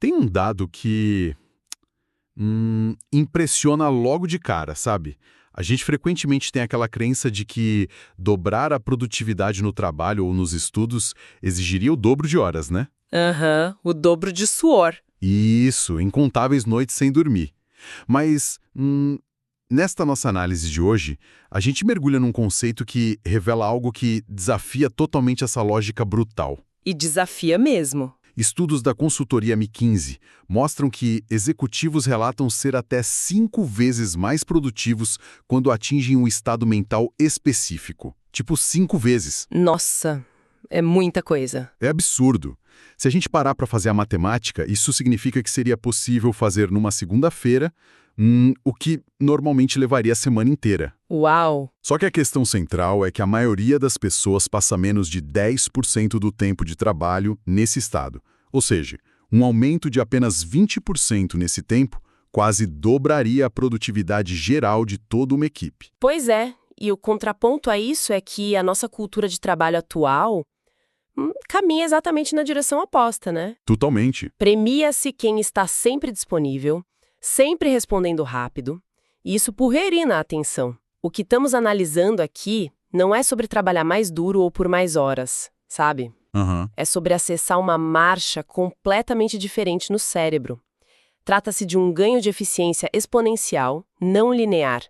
Tem um dado que impressiona logo de cara, sabe? A gente frequentemente tem aquela crença de que dobrar a produtividade no trabalho ou nos estudos exigiria o dobro de horas, né? Aham, o dobro de suor. Isso, incontáveis noites sem dormir. Mas, nesta nossa análise de hoje, a gente mergulha num conceito que revela algo que desafia totalmente essa lógica brutal. E desafia mesmo. Estudos da consultoria McKinsey mostram que executivos relatam ser até 5 vezes mais produtivos quando atingem um estado mental específico. Tipo, 5 vezes. Nossa, é muita coisa. É absurdo. Se a gente parar para fazer a matemática, isso significa que seria possível fazer numa segunda-feira o que normalmente levaria a semana inteira. Uau! Só que a questão central é que a maioria das pessoas passa menos de 10% do tempo de trabalho nesse estado. Ou seja, um aumento de apenas 20% nesse tempo quase dobraria a produtividade geral de toda uma equipe. Pois é, e o contraponto a isso é que a nossa cultura de trabalho atual caminha exatamente na direção oposta, né? Totalmente. Premia-se quem está sempre disponível, sempre respondendo rápido, e isso pulverina a atenção. O que estamos analisando aqui não é sobre trabalhar mais duro ou por mais horas, sabe? É sobre acessar uma marcha completamente diferente no cérebro. Trata-se de um ganho de eficiência exponencial, não linear,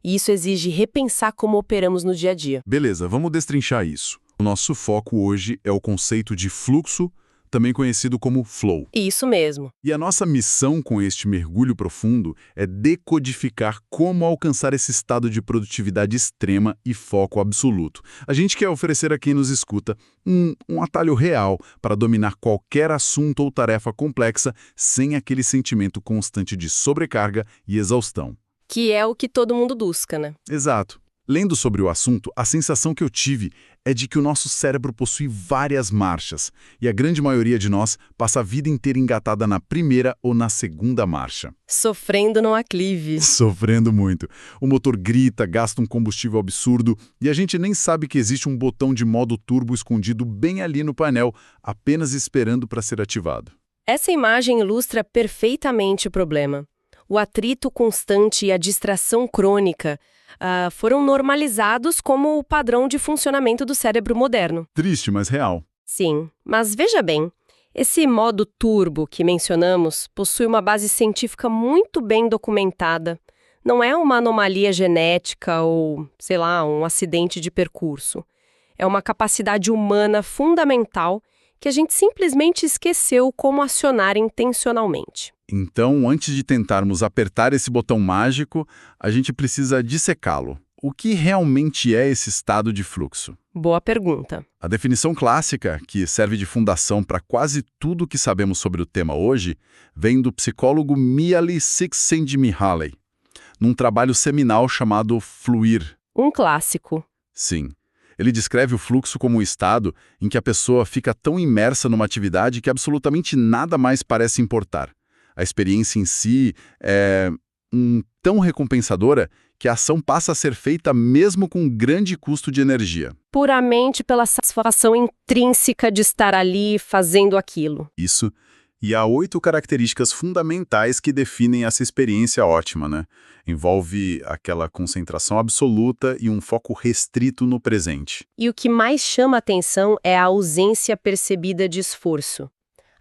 e isso exige repensar como operamos no dia a dia. Beleza, vamos destrinchar isso. O nosso foco hoje é o conceito de fluxo, também conhecido como flow. Isso mesmo. E a nossa missão com este mergulho profundo é decodificar como alcançar esse estado de produtividade extrema e foco absoluto. A gente quer oferecer a quem nos escuta um atalho real para dominar qualquer assunto ou tarefa complexa sem aquele sentimento constante de sobrecarga e exaustão. Que é o que todo mundo busca, né? Exato. Lendo sobre o assunto, a sensação que eu tive é de que o nosso cérebro possui várias marchas, e a grande maioria de nós passa a vida inteira engatada na primeira ou na segunda marcha. Sofrendo no aclive. Sofrendo muito. O motor grita, gasta um combustível absurdo, e a gente nem sabe que existe um botão de modo turbo escondido bem ali no painel, apenas esperando para ser ativado. Essa imagem ilustra perfeitamente o problema. O atrito constante e a distração crônica foram normalizados como o padrão de funcionamento do cérebro moderno. Triste, mas real. Sim, mas veja bem, esse modo turbo que mencionamos possui uma base científica muito bem documentada. Não é uma anomalia genética ou, sei lá, um acidente de percurso. É uma capacidade humana fundamental que a gente simplesmente esqueceu como acionar intencionalmente. Então, antes de tentarmos apertar esse botão mágico, a gente precisa dissecá-lo. O que realmente é esse estado de fluxo? Boa pergunta. A definição clássica, que serve de fundação para quase tudo que sabemos sobre o tema hoje, vem do psicólogo Mihaly Csikszentmihalyi, num trabalho seminal chamado Fluir. Um clássico. Sim. Ele descreve o fluxo como um estado em que a pessoa fica tão imersa numa atividade que absolutamente nada mais parece importar. A experiência em si é tão recompensadora que a ação passa a ser feita mesmo com grande custo de energia. Puramente pela satisfação intrínseca de estar ali fazendo aquilo. Isso. E há 8 características fundamentais que definem essa experiência ótima, né? Envolve aquela concentração absoluta e um foco restrito no presente. E o que mais chama a atenção é a ausência percebida de esforço.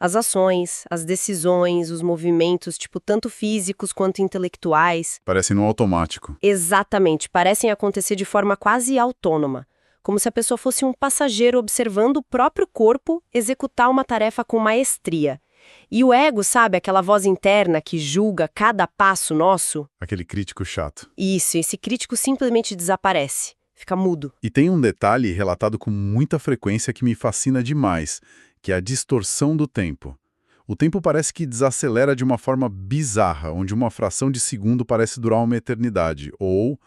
As ações, as decisões, os movimentos, tanto físicos quanto intelectuais. Parecem no automático. Exatamente, parecem acontecer de forma quase autônoma. Como se a pessoa fosse um passageiro observando o próprio corpo executar uma tarefa com maestria. E o ego, sabe, aquela voz interna que julga cada passo nosso? Aquele crítico chato. Isso, esse crítico simplesmente desaparece, fica mudo. E tem um detalhe relatado com muita frequência que me fascina demais, que é a distorção do tempo. O tempo parece que desacelera de uma forma bizarra, onde uma fração de segundo parece durar uma eternidade, ou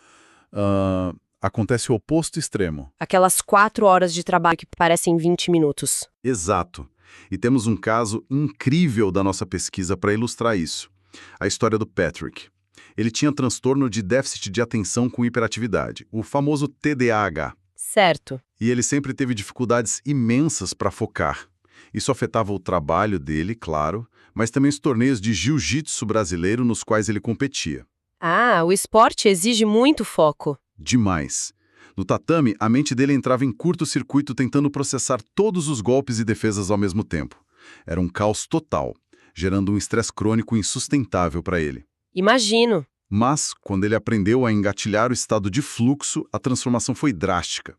acontece o oposto extremo. Aquelas 4 horas de trabalho que parecem 20 minutos. Exato. E temos um caso incrível da nossa pesquisa para ilustrar isso. A história do Patrick. Ele tinha transtorno de déficit de atenção com hiperatividade, o famoso TDAH. Certo. E ele sempre teve dificuldades imensas para focar. Isso afetava o trabalho dele, claro, mas também os torneios de jiu-jitsu brasileiro nos quais ele competia. Ah, o esporte exige muito foco. Demais. No tatame, a mente dele entrava em curto-circuito tentando processar todos os golpes e defesas ao mesmo tempo. Era um caos total, gerando um estresse crônico insustentável para ele. Imagino. Mas, quando ele aprendeu a engatilhar o estado de fluxo, a transformação foi drástica.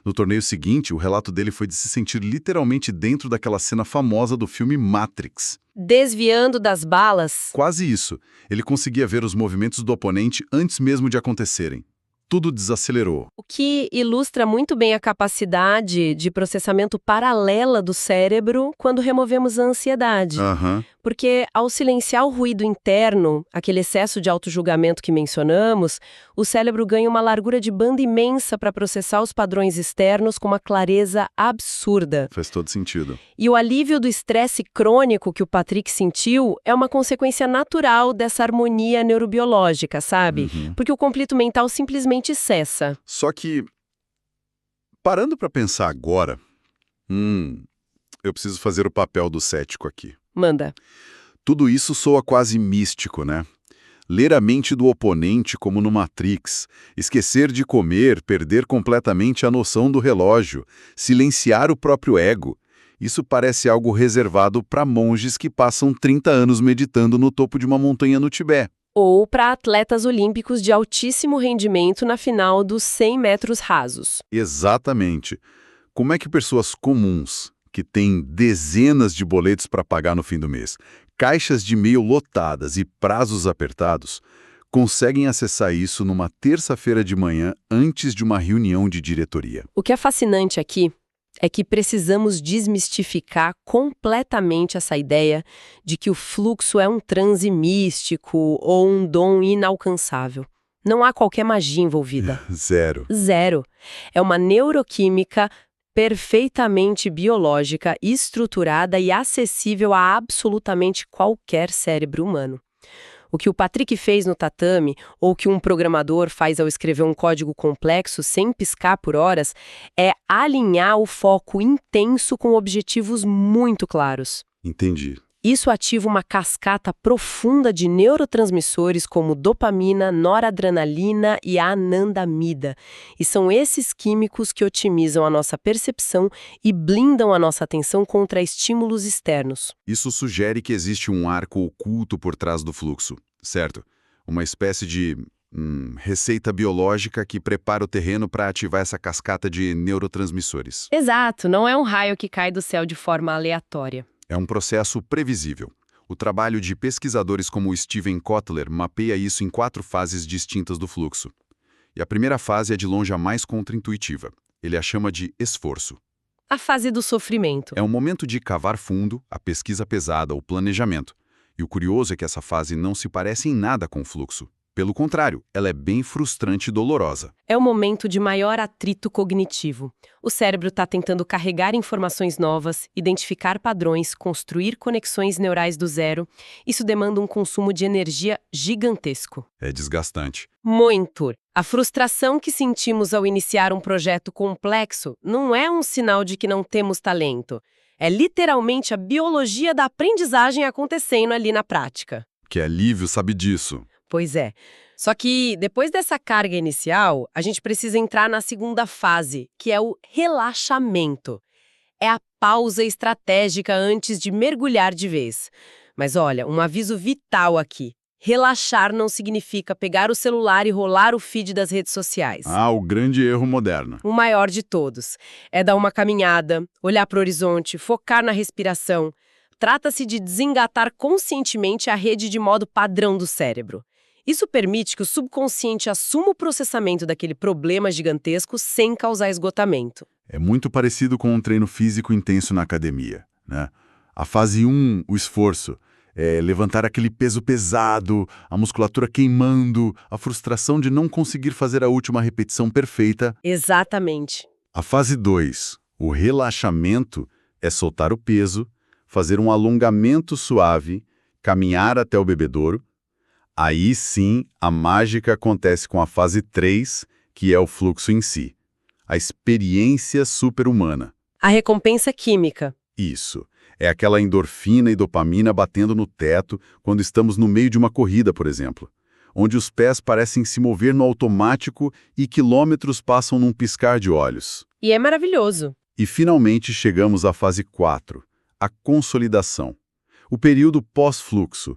No torneio seguinte, o relato dele foi de se sentir literalmente dentro daquela cena famosa do filme Matrix. Desviando das balas. Quase isso. Ele conseguia ver os movimentos do oponente antes mesmo de acontecerem. Tudo desacelerou. O que ilustra muito bem a capacidade de processamento paralela do cérebro quando removemos a ansiedade. Aham. Porque, ao silenciar o ruído interno, aquele excesso de autojulgamento que mencionamos, o cérebro ganha uma largura de banda imensa para processar os padrões externos com uma clareza absurda. Faz todo sentido. E o alívio do estresse crônico que o Patrick sentiu é uma consequência natural dessa harmonia neurobiológica, sabe? Porque o conflito mental simplesmente cessa. Só que, parando para pensar agora, eu preciso fazer o papel do cético aqui. Manda. Tudo isso soa quase místico, né? Ler a mente do oponente como no Matrix, esquecer de comer, perder completamente a noção do relógio, silenciar o próprio ego. Isso parece algo reservado para monges que passam 30 anos meditando no topo de uma montanha no Tibete. Ou para atletas olímpicos de altíssimo rendimento na final dos 100 metros rasos. Exatamente. Como é que pessoas comuns, que têm dezenas de boletos para pagar no fim do mês, caixas de e-mail lotadas e prazos apertados, conseguem acessar isso numa terça-feira de manhã antes de uma reunião de diretoria? O que é fascinante aqui é que precisamos desmistificar completamente essa ideia de que o fluxo é um transe místico ou um dom inalcançável. Não há qualquer magia envolvida. Zero. Zero. É uma neuroquímica perfeitamente biológica, estruturada e acessível a absolutamente qualquer cérebro humano. O que o Patrick fez no tatame, ou que um programador faz ao escrever um código complexo sem piscar por horas, é alinhar o foco intenso com objetivos muito claros. Entendi. Isso ativa uma cascata profunda de neurotransmissores como dopamina, noradrenalina e anandamida. E são esses químicos que otimizam a nossa percepção e blindam a nossa atenção contra estímulos externos. Isso sugere que existe um arco oculto por trás do fluxo, certo? Uma espécie de receita biológica que prepara o terreno para ativar essa cascata de neurotransmissores. Exato, não é um raio que cai do céu de forma aleatória. É um processo previsível. O trabalho de pesquisadores como Steven Kotler mapeia isso em 4 fases distintas do fluxo. E a primeira fase é de longe a mais contraintuitiva. Ele a chama de esforço. A fase do sofrimento. É um momento de cavar fundo, a pesquisa pesada, o planejamento. E o curioso é que essa fase não se parece em nada com o fluxo. Pelo contrário, ela é bem frustrante e dolorosa. É o momento de maior atrito cognitivo. O cérebro está tentando carregar informações novas, identificar padrões, construir conexões neurais do zero. Isso demanda um consumo de energia gigantesco. É desgastante. Muito. A frustração que sentimos ao iniciar um projeto complexo não é um sinal de que não temos talento. É literalmente a biologia da aprendizagem acontecendo ali na prática. Que alívio sabe disso. Pois é. Só que, depois dessa carga inicial, a gente precisa entrar na segunda fase, que é o relaxamento. É a pausa estratégica antes de mergulhar de vez. Mas olha, um aviso vital aqui. Relaxar não significa pegar o celular e rolar o feed das redes sociais. Ah, o grande erro moderno. O maior de todos. É dar uma caminhada, olhar para o horizonte, focar na respiração. Trata-se de desengatar conscientemente a rede de modo padrão do cérebro. Isso permite que o subconsciente assuma o processamento daquele problema gigantesco sem causar esgotamento. É muito parecido com um treino físico intenso na academia, né? A fase 1, o esforço, é levantar aquele peso pesado, a musculatura queimando, a frustração de não conseguir fazer a última repetição perfeita. Exatamente. A fase 2, o relaxamento, é soltar o peso, fazer um alongamento suave, caminhar até o bebedouro. Aí sim, a mágica acontece com a fase 3, que é o fluxo em si. A experiência super-humana. A recompensa química. Isso. É aquela endorfina e dopamina batendo no teto quando estamos no meio de uma corrida, por exemplo, onde os pés parecem se mover no automático e quilômetros passam num piscar de olhos. E é maravilhoso. E finalmente chegamos à fase 4, a consolidação. O período pós-fluxo.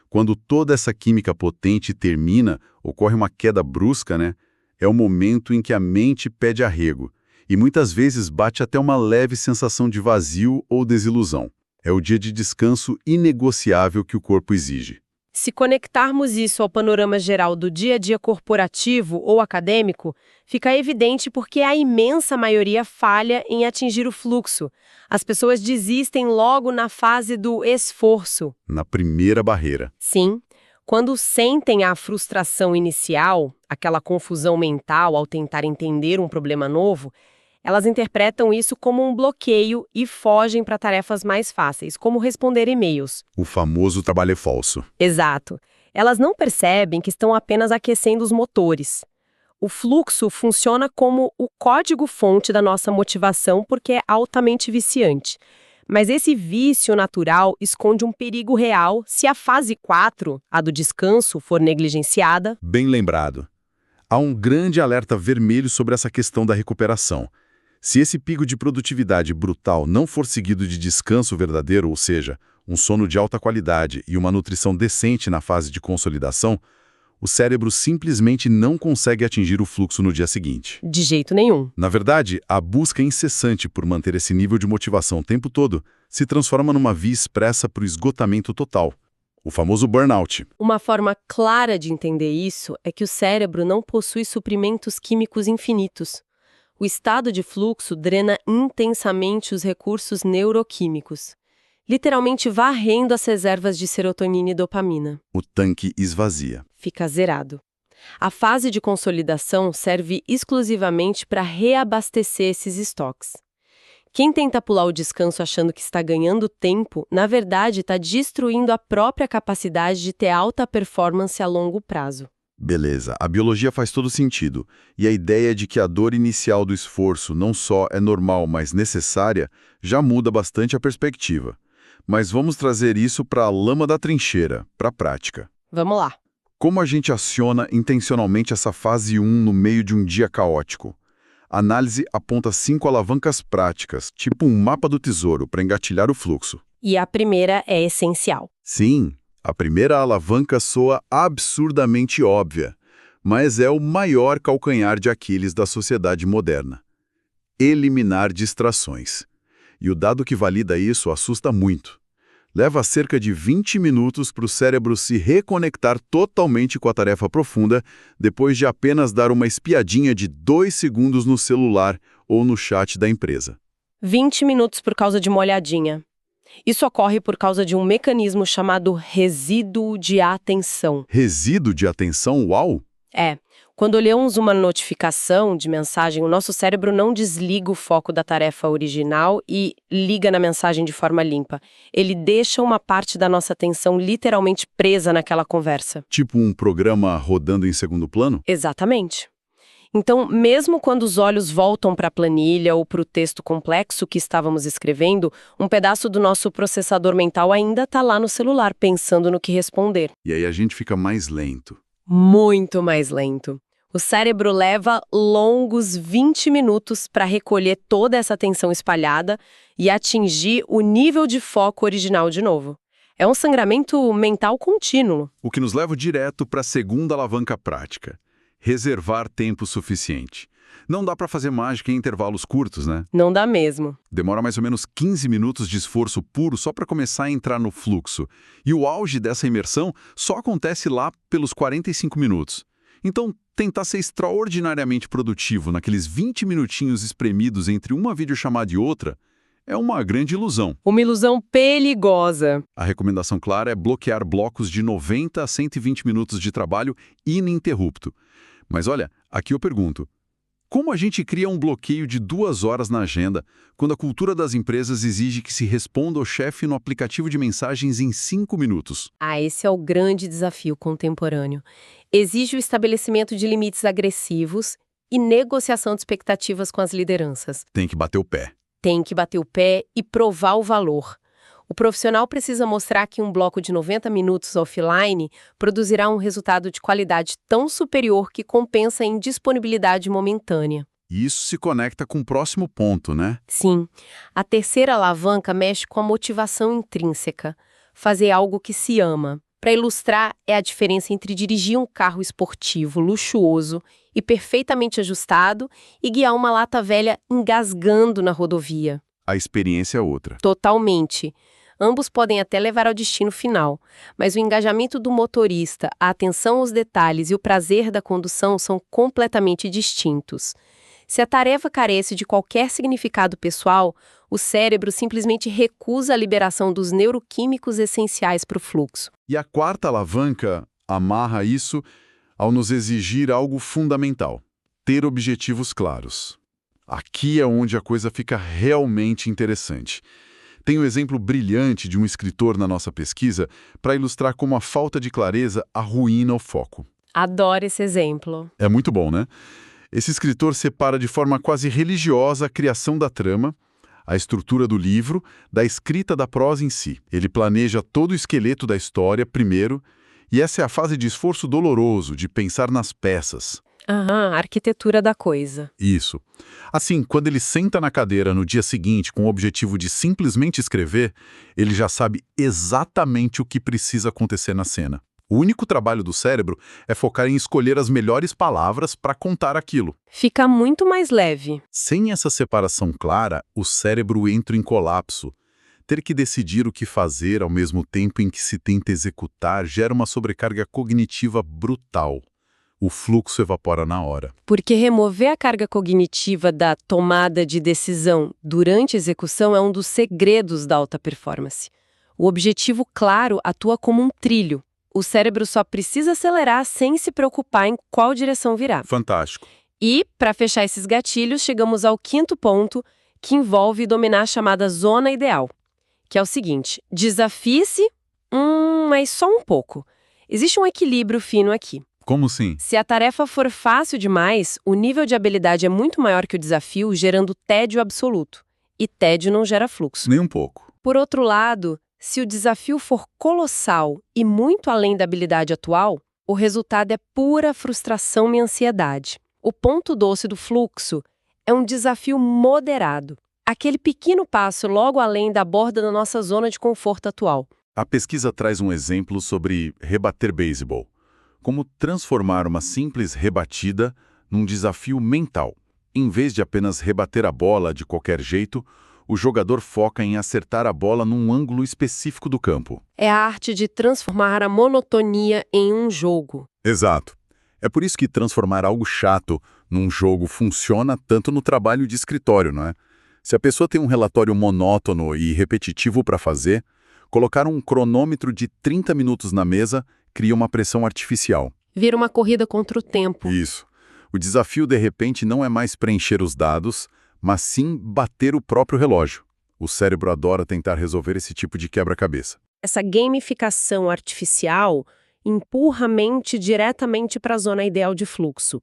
Quando toda essa química potente termina, ocorre uma queda brusca, né? É o momento em que a mente pede arrego, e muitas vezes bate até uma leve sensação de vazio ou desilusão. É o dia de descanso inegociável que o corpo exige. Se conectarmos isso ao panorama geral do dia a dia corporativo ou acadêmico, fica evidente porque a imensa maioria falha em atingir o fluxo. As pessoas desistem logo na fase do esforço. Na primeira barreira. Sim, quando sentem a frustração inicial, aquela confusão mental ao tentar entender um problema novo, elas interpretam isso como um bloqueio e fogem para tarefas mais fáceis, como responder e-mails. O famoso trabalho é falso. Exato. Elas não percebem que estão apenas aquecendo os motores. O fluxo funciona como o código-fonte da nossa motivação porque é altamente viciante. Mas esse vício natural esconde um perigo real se a fase 4, a do descanso, for negligenciada. Bem lembrado. Há um grande alerta vermelho sobre essa questão da recuperação. Se esse pico de produtividade brutal não for seguido de descanso verdadeiro, ou seja, um sono de alta qualidade e uma nutrição decente na fase de consolidação, o cérebro simplesmente não consegue atingir o fluxo no dia seguinte. De jeito nenhum. Na verdade, a busca incessante por manter esse nível de motivação o tempo todo se transforma numa via expressa para o esgotamento total, o famoso burnout. Uma forma clara de entender isso é que o cérebro não possui suprimentos químicos infinitos. O estado de fluxo drena intensamente os recursos neuroquímicos, literalmente varrendo as reservas de serotonina e dopamina. O tanque esvazia. Fica zerado. A fase de consolidação serve exclusivamente para reabastecer esses estoques. Quem tenta pular o descanso achando que está ganhando tempo, na verdade está destruindo a própria capacidade de ter alta performance a longo prazo. Beleza, a biologia faz todo sentido. E a ideia de que a dor inicial do esforço não só é normal, mas necessária, já muda bastante a perspectiva. Mas vamos trazer isso para a lama da trincheira, para a prática. Vamos lá. Como a gente aciona intencionalmente essa fase 1 no meio de um dia caótico? A análise aponta 5 alavancas práticas, tipo um mapa do tesouro, para engatilhar o fluxo. E a primeira é essencial. Sim, a primeira alavanca soa absurdamente óbvia, mas é o maior calcanhar de Aquiles da sociedade moderna. Eliminar distrações. E o dado que valida isso assusta muito. Leva cerca de 20 minutos para o cérebro se reconectar totalmente com a tarefa profunda, depois de apenas dar uma espiadinha de 2 segundos no celular ou no chat da empresa. 20 minutos por causa de uma olhadinha. Isso ocorre por causa de um mecanismo chamado resíduo de atenção. Resíduo de atenção, uau! Quando olhamos uma notificação de mensagem, o nosso cérebro não desliga o foco da tarefa original e liga na mensagem de forma limpa. Ele deixa uma parte da nossa atenção literalmente presa naquela conversa. Tipo um programa rodando em segundo plano? Exatamente. Então, mesmo quando os olhos voltam para a planilha ou para o texto complexo que estávamos escrevendo, um pedaço do nosso processador mental ainda está lá no celular, pensando no que responder. E aí a gente fica mais lento. Muito mais lento. O cérebro leva longos 20 minutos para recolher toda essa atenção espalhada e atingir o nível de foco original de novo. É um sangramento mental contínuo. O que nos leva direto para a segunda alavanca prática. Reservar tempo suficiente. Não dá para fazer mágica em intervalos curtos, né? Não dá mesmo. Demora mais ou menos 15 minutos de esforço puro só para começar a entrar no fluxo. E o auge dessa imersão só acontece lá pelos 45 minutos. Então, tentar ser extraordinariamente produtivo naqueles 20 minutinhos espremidos entre uma videochamada e outra é uma grande ilusão. Uma ilusão perigosa. A recomendação clara é bloquear blocos de 90 a 120 minutos de trabalho ininterrupto. Mas olha, aqui eu pergunto, como a gente cria um bloqueio de 2 horas na agenda quando a cultura das empresas exige que se responda ao chefe no aplicativo de mensagens em 5 minutos? Esse é o grande desafio contemporâneo. Exige o estabelecimento de limites agressivos e negociação de expectativas com as lideranças. Tem que bater o pé. Tem que bater o pé e provar o valor. O profissional precisa mostrar que um bloco de 90 minutos offline produzirá um resultado de qualidade tão superior que compensa a indisponibilidade momentânea. E isso se conecta com o próximo ponto, né? Sim, a terceira alavanca mexe com a motivação intrínseca, fazer algo que se ama. Para ilustrar, é a diferença entre dirigir um carro esportivo luxuoso e perfeitamente ajustado e guiar uma lata velha engasgando na rodovia. A experiência é outra. Totalmente. Ambos podem até levar ao destino final, mas o engajamento do motorista, a atenção aos detalhes e o prazer da condução são completamente distintos. Se a tarefa carece de qualquer significado pessoal, o cérebro simplesmente recusa a liberação dos neuroquímicos essenciais para o fluxo. E a quarta alavanca amarra isso ao nos exigir algo fundamental: ter objetivos claros. Aqui é onde a coisa fica realmente interessante. Tem um exemplo brilhante de um escritor na nossa pesquisa para ilustrar como a falta de clareza arruína o foco. Adoro esse exemplo. É muito bom, né? Esse escritor separa de forma quase religiosa a criação da trama, a estrutura do livro, da escrita da prosa em si. Ele planeja todo o esqueleto da história primeiro, e essa é a fase de esforço doloroso, de pensar nas peças. Aham, a arquitetura da coisa. Isso. Assim, quando ele senta na cadeira no dia seguinte com o objetivo de simplesmente escrever, ele já sabe exatamente o que precisa acontecer na cena. O único trabalho do cérebro é focar em escolher as melhores palavras para contar aquilo. Fica muito mais leve. Sem essa separação clara, o cérebro entra em colapso. Ter que decidir o que fazer ao mesmo tempo em que se tenta executar gera uma sobrecarga cognitiva brutal. O fluxo evapora na hora. Porque remover a carga cognitiva da tomada de decisão durante a execução é um dos segredos da alta performance. O objetivo claro atua como um trilho. O cérebro só precisa acelerar sem se preocupar em qual direção virá. Fantástico. E, para fechar esses gatilhos, chegamos ao quinto ponto, que envolve dominar a chamada zona ideal, que é o seguinte: desafie-se, mas só um pouco. Existe um equilíbrio fino aqui. Como assim? Se a tarefa for fácil demais, o nível de habilidade é muito maior que o desafio, gerando tédio absoluto. E tédio não gera fluxo. Nem um pouco. Por outro lado, se o desafio for colossal e muito além da habilidade atual, o resultado é pura frustração e ansiedade. O ponto doce do fluxo é um desafio moderado, aquele pequeno passo logo além da borda da nossa zona de conforto atual. A pesquisa traz um exemplo sobre rebater beisebol. Como transformar uma simples rebatida num desafio mental. Em vez de apenas rebater a bola de qualquer jeito, o jogador foca em acertar a bola num ângulo específico do campo. É a arte de transformar a monotonia em um jogo. Exato. É por isso que transformar algo chato num jogo funciona tanto no trabalho de escritório, não é? Se a pessoa tem um relatório monótono e repetitivo para fazer, colocar um cronômetro de 30 minutos na mesa cria uma pressão artificial. Vira uma corrida contra o tempo. Isso. O desafio, de repente, não é mais preencher os dados, mas sim bater o próprio relógio. O cérebro adora tentar resolver esse tipo de quebra-cabeça. Essa gamificação artificial empurra a mente diretamente para a zona ideal de fluxo.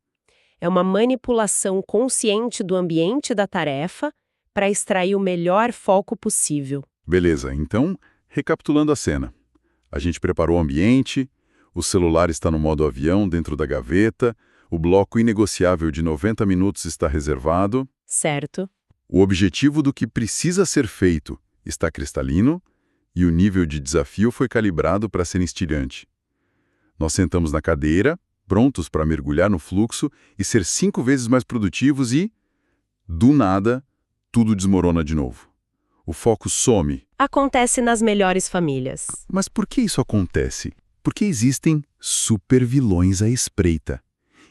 É uma manipulação consciente do ambiente da tarefa para extrair o melhor foco possível. Beleza, então, recapitulando a cena. A gente preparou o ambiente, o celular está no modo avião dentro da gaveta, o bloco inegociável de 90 minutos está reservado. Certo. O objetivo do que precisa ser feito está cristalino e o nível de desafio foi calibrado para ser instigante. Nós sentamos na cadeira, prontos para mergulhar no fluxo e ser 5 vezes mais produtivos e, do nada, tudo desmorona de novo. O foco some. Acontece nas melhores famílias. Mas por que isso acontece? Porque existem supervilões à espreita.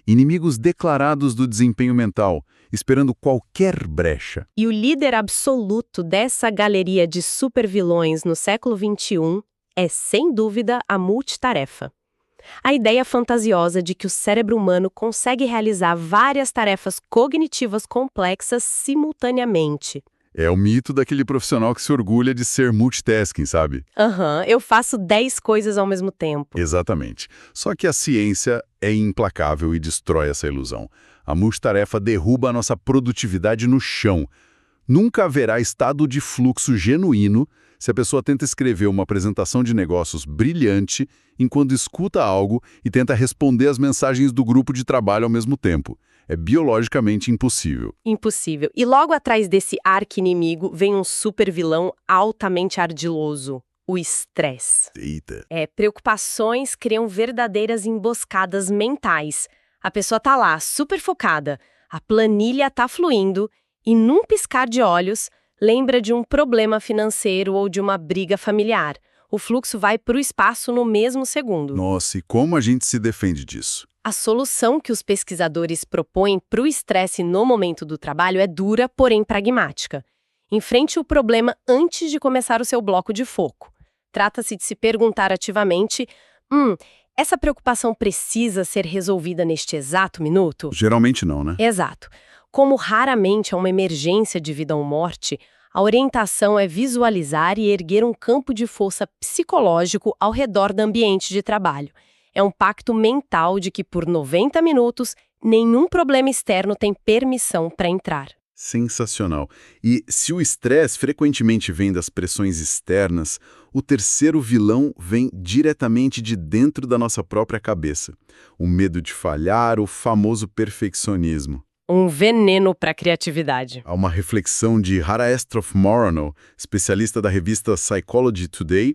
Inimigos declarados do desempenho mental, esperando qualquer brecha. E o líder absoluto dessa galeria de supervilões no século XXI é, sem dúvida, a multitarefa. A ideia fantasiosa de que o cérebro humano consegue realizar várias tarefas cognitivas complexas simultaneamente. É o mito daquele profissional que se orgulha de ser multitasking, sabe? Eu faço 10 coisas ao mesmo tempo. Exatamente. Só que a ciência é implacável e destrói essa ilusão. A multitarefa derruba a nossa produtividade no chão. Nunca haverá estado de fluxo genuíno Se a pessoa tenta escrever uma apresentação de negócios brilhante enquanto escuta algo e tenta responder as mensagens do grupo de trabalho ao mesmo tempo. É biologicamente impossível. Impossível. E logo atrás desse arqui-inimigo vem um super vilão altamente ardiloso. O estresse. Eita. Preocupações criam verdadeiras emboscadas mentais. A pessoa tá lá, super focada, a planilha tá fluindo e num piscar de olhos, lembra de um problema financeiro ou de uma briga familiar. O fluxo vai pro espaço no mesmo segundo. Nossa, e como a gente se defende disso? A solução que os pesquisadores propõem para o estresse no momento do trabalho é dura, porém pragmática. Enfrente o problema antes de começar o seu bloco de foco. Trata-se de se perguntar ativamente: essa preocupação precisa ser resolvida neste exato minuto? Geralmente não, né? Exato. Como raramente é uma emergência de vida ou morte, a orientação é visualizar e erguer um campo de força psicológico ao redor do ambiente de trabalho. É um pacto mental de que por 90 minutos, nenhum problema externo tem permissão para entrar. Sensacional. E se o estresse frequentemente vem das pressões externas, o terceiro vilão vem diretamente de dentro da nossa própria cabeça. O medo de falhar, o famoso perfeccionismo. Um veneno para a criatividade. Há uma reflexão de Hara Estroff-Morano, especialista da revista Psychology Today,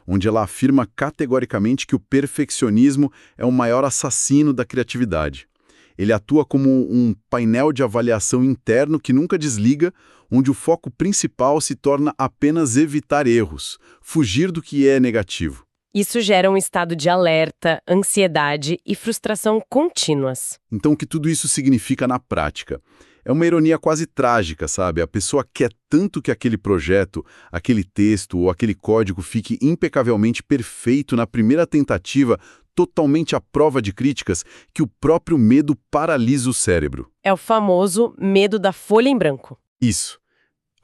onde ela afirma categoricamente que o perfeccionismo é o maior assassino da criatividade. Ele atua como um painel de avaliação interno que nunca desliga, onde o foco principal se torna apenas evitar erros, fugir do que é negativo. Isso gera um estado de alerta, ansiedade e frustração contínuas. Então, o que tudo isso significa na prática? É uma ironia quase trágica, sabe? A pessoa quer tanto que aquele projeto, aquele texto ou aquele código fique impecavelmente perfeito na primeira tentativa, totalmente à prova de críticas, que o próprio medo paralisa o cérebro. É o famoso medo da folha em branco. Isso.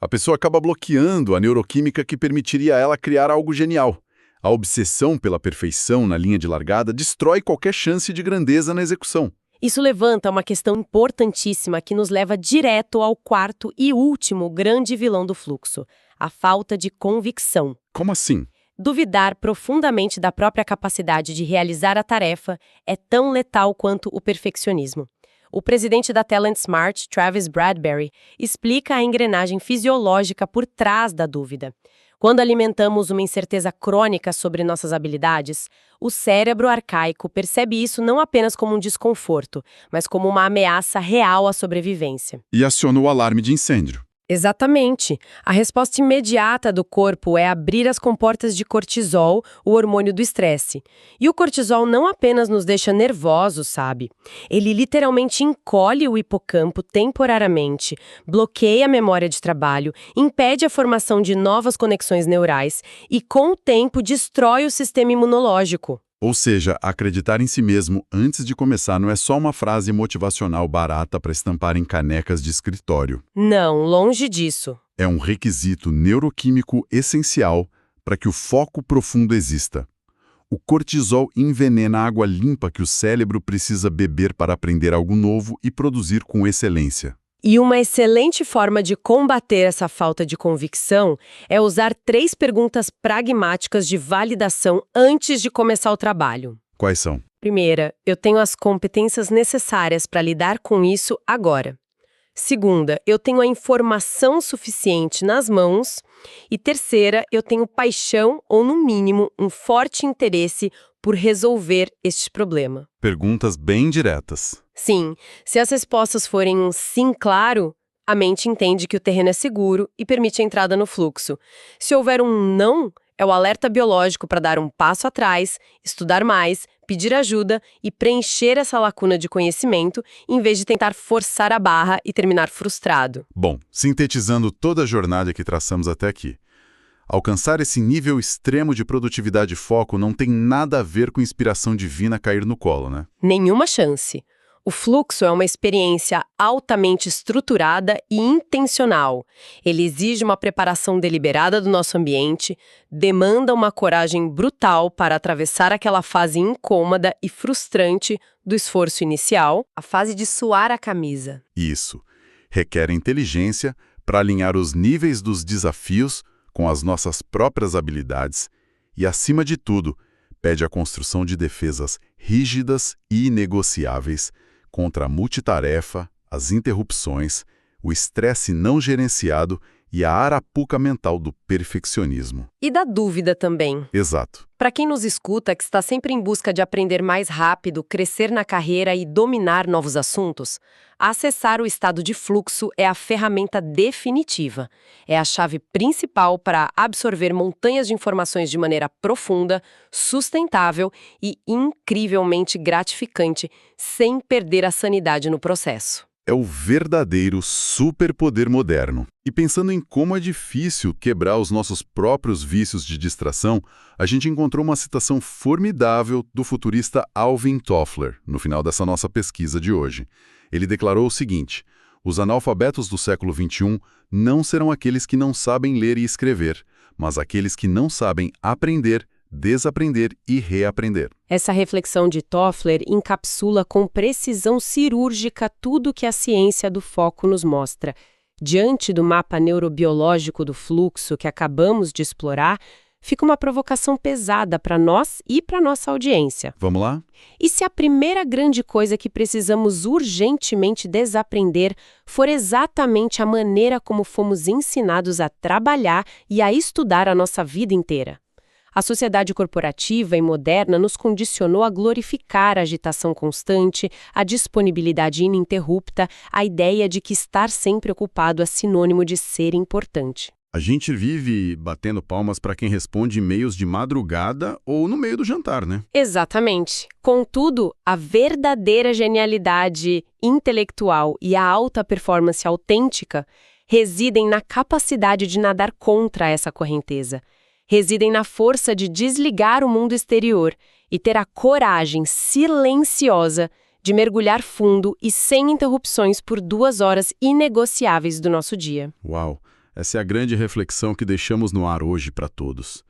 A pessoa acaba bloqueando a neuroquímica que permitiria a ela criar algo genial. A obsessão pela perfeição na linha de largada destrói qualquer chance de grandeza na execução. Isso levanta uma questão importantíssima que nos leva direto ao quarto e último grande vilão do fluxo: a falta de convicção. Como assim? Duvidar profundamente da própria capacidade de realizar a tarefa é tão letal quanto o perfeccionismo. O presidente da Talent Smart, Travis Bradberry, explica a engrenagem fisiológica por trás da dúvida. Quando alimentamos uma incerteza crônica sobre nossas habilidades, o cérebro arcaico percebe isso não apenas como um desconforto, mas como uma ameaça real à sobrevivência. E aciona o alarme de incêndio. Exatamente. A resposta imediata do corpo é abrir as comportas de cortisol, o hormônio do estresse. E o cortisol não apenas nos deixa nervosos, sabe? Ele literalmente encolhe o hipocampo temporariamente, bloqueia a memória de trabalho, impede a formação de novas conexões neurais e, com o tempo, destrói o sistema imunológico. Ou seja, acreditar em si mesmo antes de começar não é só uma frase motivacional barata para estampar em canecas de escritório. Não, longe disso. É um requisito neuroquímico essencial para que o foco profundo exista. O cortisol envenena a água limpa que o cérebro precisa beber para aprender algo novo e produzir com excelência. E uma excelente forma de combater essa falta de convicção é usar 3 perguntas pragmáticas de validação antes de começar o trabalho. Quais são? Primeira, eu tenho as competências necessárias para lidar com isso agora. Segunda, eu tenho a informação suficiente nas mãos. E terceira, eu tenho paixão ou, no mínimo, um forte interesse por resolver este problema. Perguntas bem diretas. Sim, se as respostas forem um sim claro, a mente entende que o terreno é seguro e permite a entrada no fluxo. Se houver um não, é o alerta biológico para dar um passo atrás, estudar mais, pedir ajuda e preencher essa lacuna de conhecimento, em vez de tentar forçar a barra e terminar frustrado. Bom, sintetizando toda a jornada que traçamos até aqui. Alcançar esse nível extremo de produtividade e foco não tem nada a ver com inspiração divina cair no colo, né? Nenhuma chance. O fluxo é uma experiência altamente estruturada e intencional. Ele exige uma preparação deliberada do nosso ambiente, demanda uma coragem brutal para atravessar aquela fase incômoda e frustrante do esforço inicial, a fase de suar a camisa. Isso. Requer inteligência para alinhar os níveis dos desafios com as nossas próprias habilidades e, acima de tudo, pede a construção de defesas rígidas e inegociáveis contra a multitarefa, as interrupções, o estresse não gerenciado e a arapuca mental do perfeccionismo. E da dúvida também. Exato. Para quem nos escuta, que está sempre em busca de aprender mais rápido, crescer na carreira e dominar novos assuntos, acessar o estado de fluxo é a ferramenta definitiva. É a chave principal para absorver montanhas de informações de maneira profunda, sustentável e incrivelmente gratificante, sem perder a sanidade no processo. É o verdadeiro superpoder moderno. E pensando em como é difícil quebrar os nossos próprios vícios de distração, a gente encontrou uma citação formidável do futurista Alvin Toffler, no final dessa nossa pesquisa de hoje. Ele declarou o seguinte: os analfabetos do século XXI não serão aqueles que não sabem ler e escrever, mas aqueles que não sabem aprender, desaprender e reaprender. Essa reflexão de Toffler encapsula com precisão cirúrgica tudo que a ciência do foco nos mostra. Diante do mapa neurobiológico do fluxo que acabamos de explorar, fica uma provocação pesada para nós e para nossa audiência. Vamos lá? E se a primeira grande coisa que precisamos urgentemente desaprender for exatamente a maneira como fomos ensinados a trabalhar e a estudar a nossa vida inteira? A sociedade corporativa e moderna nos condicionou a glorificar a agitação constante, a disponibilidade ininterrupta, a ideia de que estar sempre ocupado é sinônimo de ser importante. A gente vive batendo palmas para quem responde e-mails de madrugada ou no meio do jantar, né? Exatamente. Contudo, a verdadeira genialidade intelectual e a alta performance autêntica residem na capacidade de nadar contra essa correnteza. Residem na força de desligar o mundo exterior e ter a coragem silenciosa de mergulhar fundo e sem interrupções por 2 horas inegociáveis do nosso dia. Uau! Essa é a grande reflexão que deixamos no ar hoje para todos.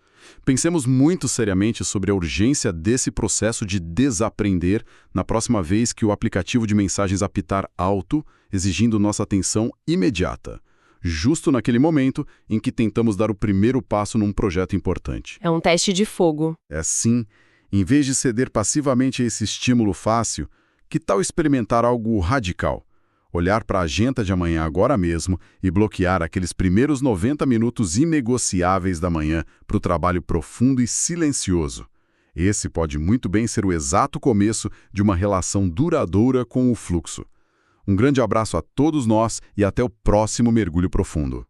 Pensemos muito seriamente sobre a urgência desse processo de desaprender na próxima vez que o aplicativo de mensagens apitar alto, exigindo nossa atenção imediata. Justo naquele momento em que tentamos dar o primeiro passo num projeto importante. É um teste de fogo. É assim, em vez de ceder passivamente a esse estímulo fácil, que tal experimentar algo radical? Olhar para a agenda de amanhã agora mesmo e bloquear aqueles primeiros 90 minutos inegociáveis da manhã para o trabalho profundo e silencioso. Esse pode muito bem ser o exato começo de uma relação duradoura com o fluxo. Um grande abraço a todos nós e até o próximo Mergulho Profundo.